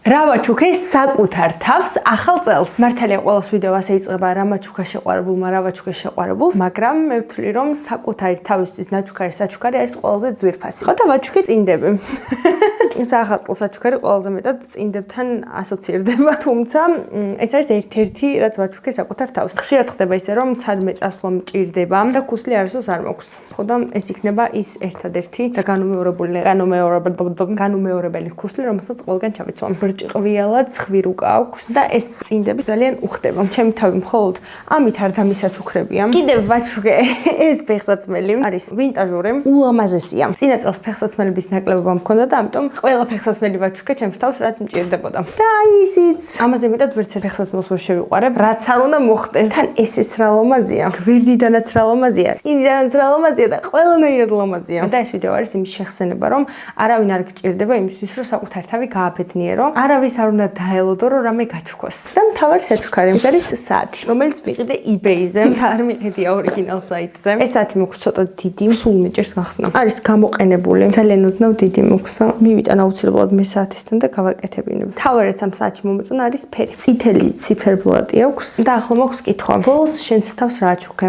რა ვაჩუქე საკუთარ თავს ახალ წელს. მართალია ყოველს ვიდეო ასე იწყება რა მაჩუქა შეყვარებულმა, რა ვაჩუქე შეყვარებულს, მაგრამ მე ვთვლი რომ საკუთარი თავისთვის ნაჩუქარი საჩუქარი არის ყველაზე ძვირფასი. ხო და ვაჩუქე წინდები. სახალხო საჩუქარი ყველაზე მეტად წინდებთან ასოცირდება, თუმცა ეს არის ერთ-ერთი რაც ვაჩუქე საკუთარ თავს. ხშირად ხდება ისე რომ სადმე წასვლა მჭირდება და ქუსლი არასდროს არ მაქვს. ხო და ეს იქნება ის ერთადერთი და განუმეორებელი ქუსლი, რომელსაც ყველგან ჩავიცვამ. ჭყვილად ხვირუკა აქვს და ეს წინდები ძალიან უხდება. ჩემი თავი მხოლოდ ამით არ დამისაჩუქრებია. კიდევ ვაჩუქე ეს ფეხსაცმელი არის ვინტაჟური, ულამაზესია. წინა წელს ფეხსაცმელების ნაკლებობა მქონდა და ამიტომ ყველა ფეხსაცმელი ვაჩუქე ჩემს თავს რაც მჭირდებოდა. და ისიც ამაზე მეტად ვერც ერთ ფეხსაცმელს ვერ შევიყვარებ, რაც არ უნდა მოხდეს. თან ესეც რა ლამაზია. გვერდიდანაც რა ლამაზია, წინიდანაც რა ლამაზია და ყველანაირად ლამაზია. და ეს ვიდეო არის იმის შეხსენება, რომ არავინ არ გჭირდება იმისთვის, რომ საკუთარ თავი გააფეთნიერო. არავის არ უნდა დაელოდო რომ რამე გაჩუქოს. და მთავარი საჩუქარი ეს არის საათი, რომელიც ვიყიდე eBay-ზე, არ მიყიდია ორიგინალ საიტზე. ეს საათი მოქვს ცოტა დიდი, სულ მეჭერს გახსნა. არის გამოყენებული, ძალიან ოდნავ დიდი მოქვს და მივიტან აუცილებლად მე საათისთან და გავაკეთებინებ. მთავარიც ამ საათში მომეწონა არის ფერი. წითელი ციფერბლატი აქვს და ახლა მოქვს კითხვა. ბოლოს შენს თავს რა აჩუქე?